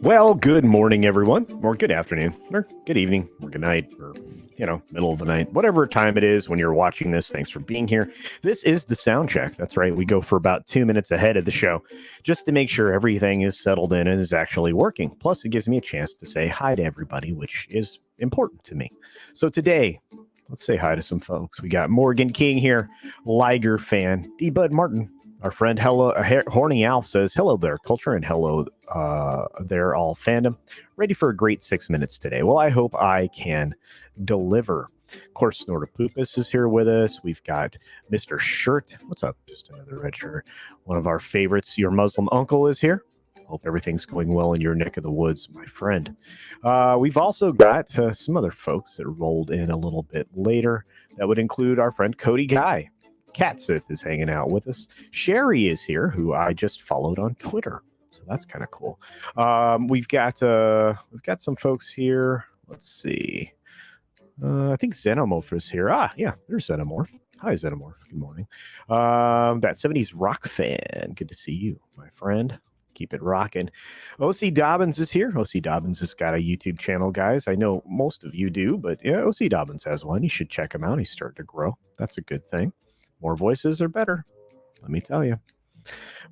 Well, good morning, everyone, or good afternoon, or good evening, or good night, or, middle of the night, whatever time it is when you're watching this. Thanks for being here. This is the sound check. That's right. We go for about 2 minutes ahead of the show just to make sure everything is settled in and is actually working. Plus, it gives me a chance to say hi to everybody, which is important to me. So today, let's say hi to some folks. We got Morgan King here, Liger fan, D. Bud Martin. Our friend Horny Alf says, hello there, culture, and hello there, all fandom. Ready for a great 6 minutes today. Well, I hope I can deliver. Of course, Snortopupus is here with us. We've got Mr. Shirt. What's up? Just another red shirt. One of our favorites, your Muslim uncle, is here. Hope everything's going well in your neck of the woods, my friend. We've also got some other folks that rolled in a little bit later. That would include our friend Cody Guy. Catsith is hanging out with us. Sherry is here, who I just followed on Twitter, so that's kind of cool. We've got some folks here. Let's see. I think Xenomorph is here. Yeah, there's Xenomorph. Hi, Xenomorph. Good morning. That 70s rock fan. Good to see you, my friend. Keep it rocking. OC Dobbins is here. OC Dobbins has got a YouTube channel, guys. I know most of you do, but yeah, OC Dobbins has one. You should check him out. He's starting to grow. That's a good thing. More voices are better, let me tell you.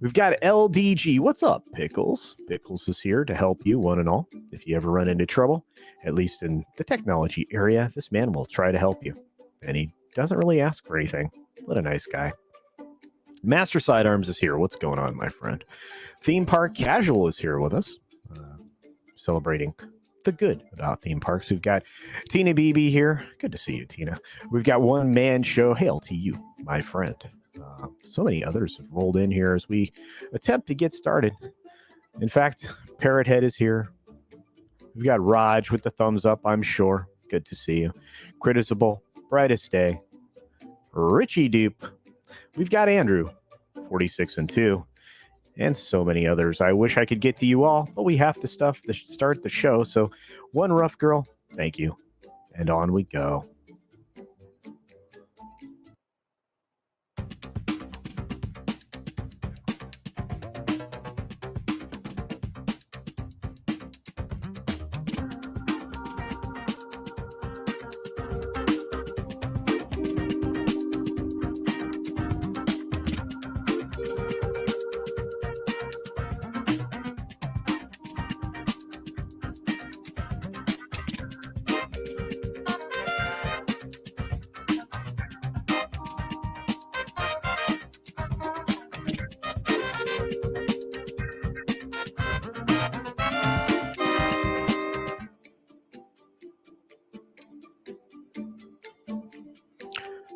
We've got LDG. What's up, Pickles? Pickles is here to help you, one and all. If you ever run into trouble, at least in the technology area, this man will try to help you. And he doesn't really ask for anything. What a nice guy. Master Sidearms is here. What's going on, my friend? Theme Park Casual is here with us, celebrating the good about theme parks. We've got Tina BB here. Good to see you, Tina. We've got One Man Show. Hail to you, my friend. So many others have rolled in here as we attempt to get started. In fact, Parrot Head is here. We've got Raj with the thumbs up, I'm sure. Good to see you. Critizable, Brightest Day, Richie Dupe. We've got Andrew, 46 and 2. And so many others. I wish I could get to you all, but we have to start the show. So one rough girl, thank you. And on we go.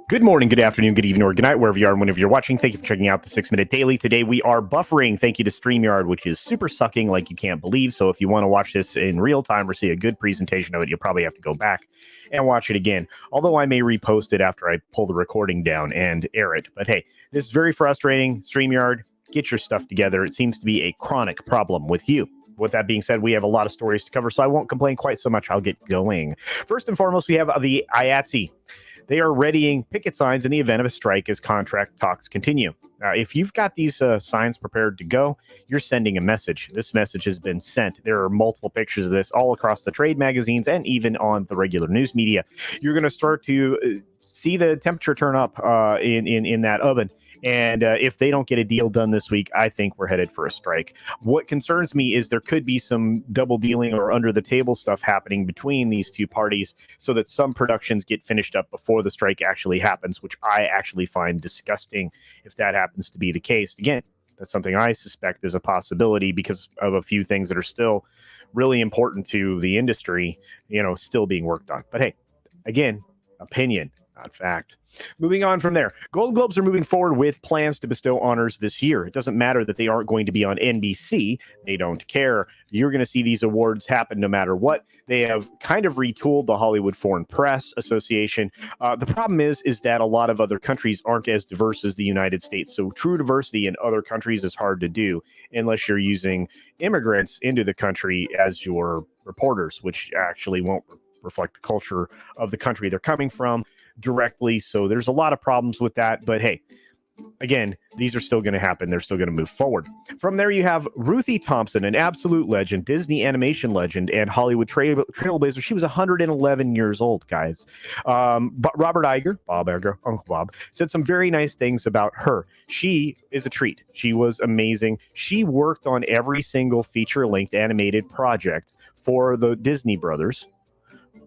Good morning, good afternoon, good evening, or good night, wherever you are and whenever you're watching. Thank you for checking out the 6 Minute Daily. Today we are buffering. Thank you to StreamYard, which is super sucking like you can't believe. So if you want to watch this in real time or see a good presentation of it, you'll probably have to go back and watch it again. Although I may repost it after I pull the recording down and air it. But hey, this is very frustrating. StreamYard, get your stuff together. It seems to be a chronic problem with you. With that being said, we have a lot of stories to cover, so I won't complain quite so much. I'll get going. First and foremost, we have the IATSE. They are readying picket signs in the event of a strike as contract talks continue. If you've got these signs prepared to go, you're sending a message. This message has been sent. There are multiple pictures of this all across the trade magazines and even on the regular news media. You're going to start to see the temperature turn up in that oven. And if they don't get a deal done this week, I think we're headed for a strike. What concerns me is there could be some double dealing or under the table stuff happening between these two parties so that some productions get finished up before the strike actually happens, which I actually find disgusting if that happens to be the case. Again, that's something I suspect is a possibility because of a few things that are still really important to the industry, still being worked on. But hey, again, opinion, not fact. Moving on from there, Golden Globes are moving forward with plans to bestow honors this year. It doesn't matter that they aren't going to be on NBC. They don't care. You're going to see these awards happen no matter what. They have kind of retooled the Hollywood Foreign Press Association. The problem is that a lot of other countries aren't as diverse as the United States. So true diversity in other countries is hard to do unless you're using immigrants into the country as your reporters, which actually won't reflect the culture of the country they're coming from directly. So there's a lot of problems with that. But hey, again, these are still going to happen. They're still going to move forward. From there, you have Ruthie Thompson, an absolute legend, Disney animation legend, and Hollywood trailblazer. She was 111 years old, guys. But Robert Iger, Bob Iger, Uncle Bob, said some very nice things about her. She is a treat. She was amazing. She worked on every single feature-length animated project for the Disney brothers,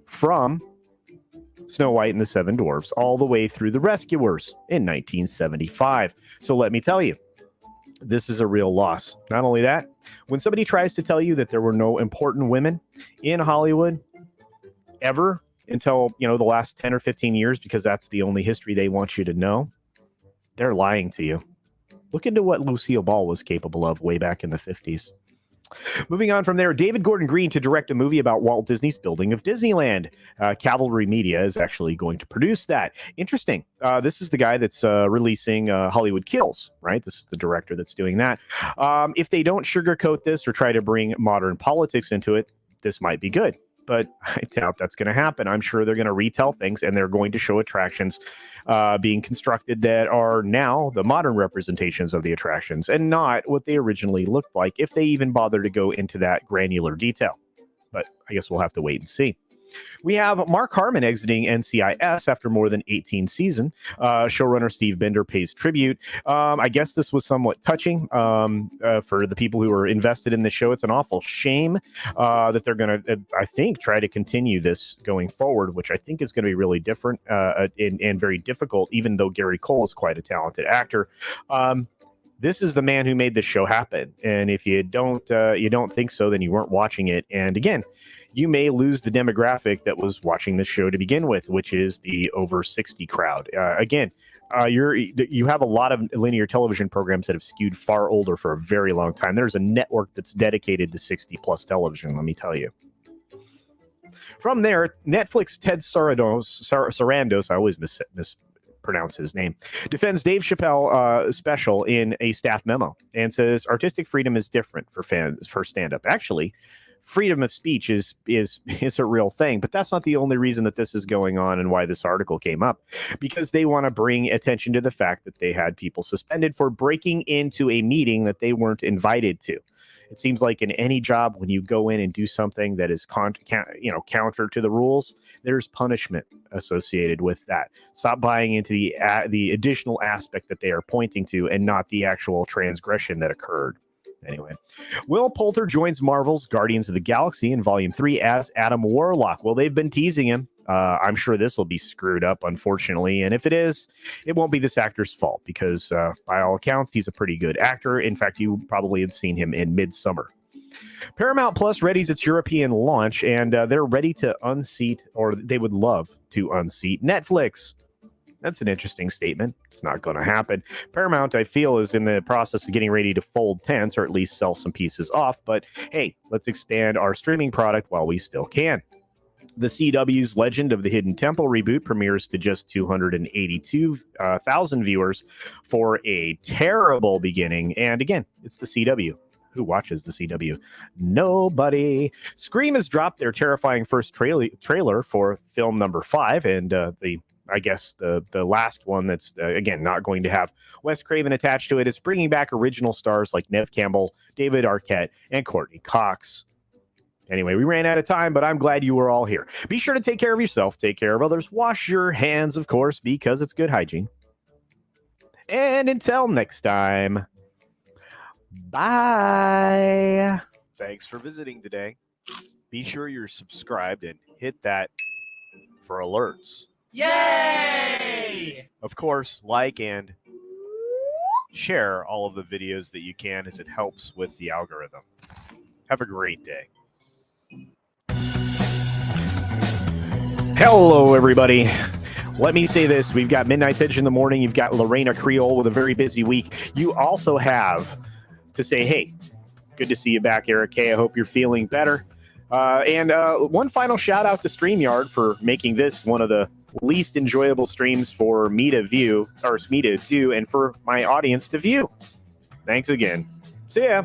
from Snow White and the Seven Dwarfs all the way through The Rescuers in 1975. So let me tell you, this is a real loss. Not only that, when somebody tries to tell you that there were no important women in Hollywood ever until, the last 10 or 15 years, because that's the only history they want you to know, they're lying to you. Look into what Lucille Ball was capable of way back in the 50s. Moving on from there, David Gordon Green to direct a movie about Walt Disney's building of Disneyland. Cavalry Media is actually going to produce that. Interesting. This is the guy that's releasing Hollywood Kills, right? This is the director that's doing that. If they don't sugarcoat this or try to bring modern politics into it, this might be good. But I doubt that's going to happen. I'm sure they're going to retell things, and they're going to show attractions being constructed that are now the modern representations of the attractions and not what they originally looked like, if they even bother to go into that granular detail. But I guess we'll have to wait and see. We have Mark Harmon exiting NCIS after more than 18 seasons. Showrunner Steve Bender pays tribute. I guess this was somewhat touching for the people who are invested in the show. It's an awful shame that they're going to, I think, try to continue this going forward, which I think is going to be really different and very difficult, even though Gary Cole is quite a talented actor. This is the man who made this show happen. And if you don't think so, then you weren't watching it. And again, you may lose the demographic that was watching this show to begin with, which is the over 60 crowd. You have a lot of linear television programs that have skewed far older for a very long time. There's a network that's dedicated to 60 plus television, let me tell you. From there, Netflix Ted Sarandos, I always mispronounce his name, defends Dave Chappelle special in a staff memo and says artistic freedom is different for fans for stand-up. Actually, freedom of speech is a real thing, but that's not the only reason that this is going on and why this article came up, because they want to bring attention to the fact that they had people suspended for breaking into a meeting that they weren't invited to. It seems like in any job, when you go in and do something that is counter to the rules, there's punishment associated with that. Stop buying into the additional aspect that they are pointing to and not the actual transgression that occurred. Anyway, Will Poulter joins Marvel's Guardians of the Galaxy in Volume 3 as Adam Warlock. Well, they've been teasing him. I'm sure this will be screwed up, unfortunately. And if it is, it won't be this actor's fault, because by all accounts, he's a pretty good actor. In fact, you probably had seen him in Midsummer. Paramount Plus readies its European launch, and they're ready to unseat, or they would love to unseat, Netflix. That's an interesting statement. It's not going to happen. Paramount, I feel, is in the process of getting ready to fold tents, or at least sell some pieces off. But hey, let's expand our streaming product while we still can. The CW's Legend of the Hidden Temple reboot premieres to just 282,000 viewers for a terrible beginning. And again, it's the CW. Who watches the CW? Nobody. Scream has dropped their terrifying first trailer for film number 5, and I guess the last one that's, again, not going to have Wes Craven attached to it. It's bringing back original stars like Neve Campbell, David Arquette, and Courtney Cox. Anyway, we ran out of time, but I'm glad you were all here. Be sure to take care of yourself, take care of others, wash your hands, of course, because it's good hygiene. And until next time, bye. Thanks for visiting today. Be sure you're subscribed and hit that for alerts. Yay! Of course, like and share all of the videos that you can, as it helps with the algorithm. Have a great day. Hello, everybody. Let me say this. We've got Midnight's Edge in the morning. You've got Lorena Creole with a very busy week. You also have to say, hey, good to see you back, Eric K. I hope you're feeling better. And one final shout out to StreamYard for making this one of the least enjoyable streams for me to view, or me to do, and for my audience to view. Thanks again. See ya.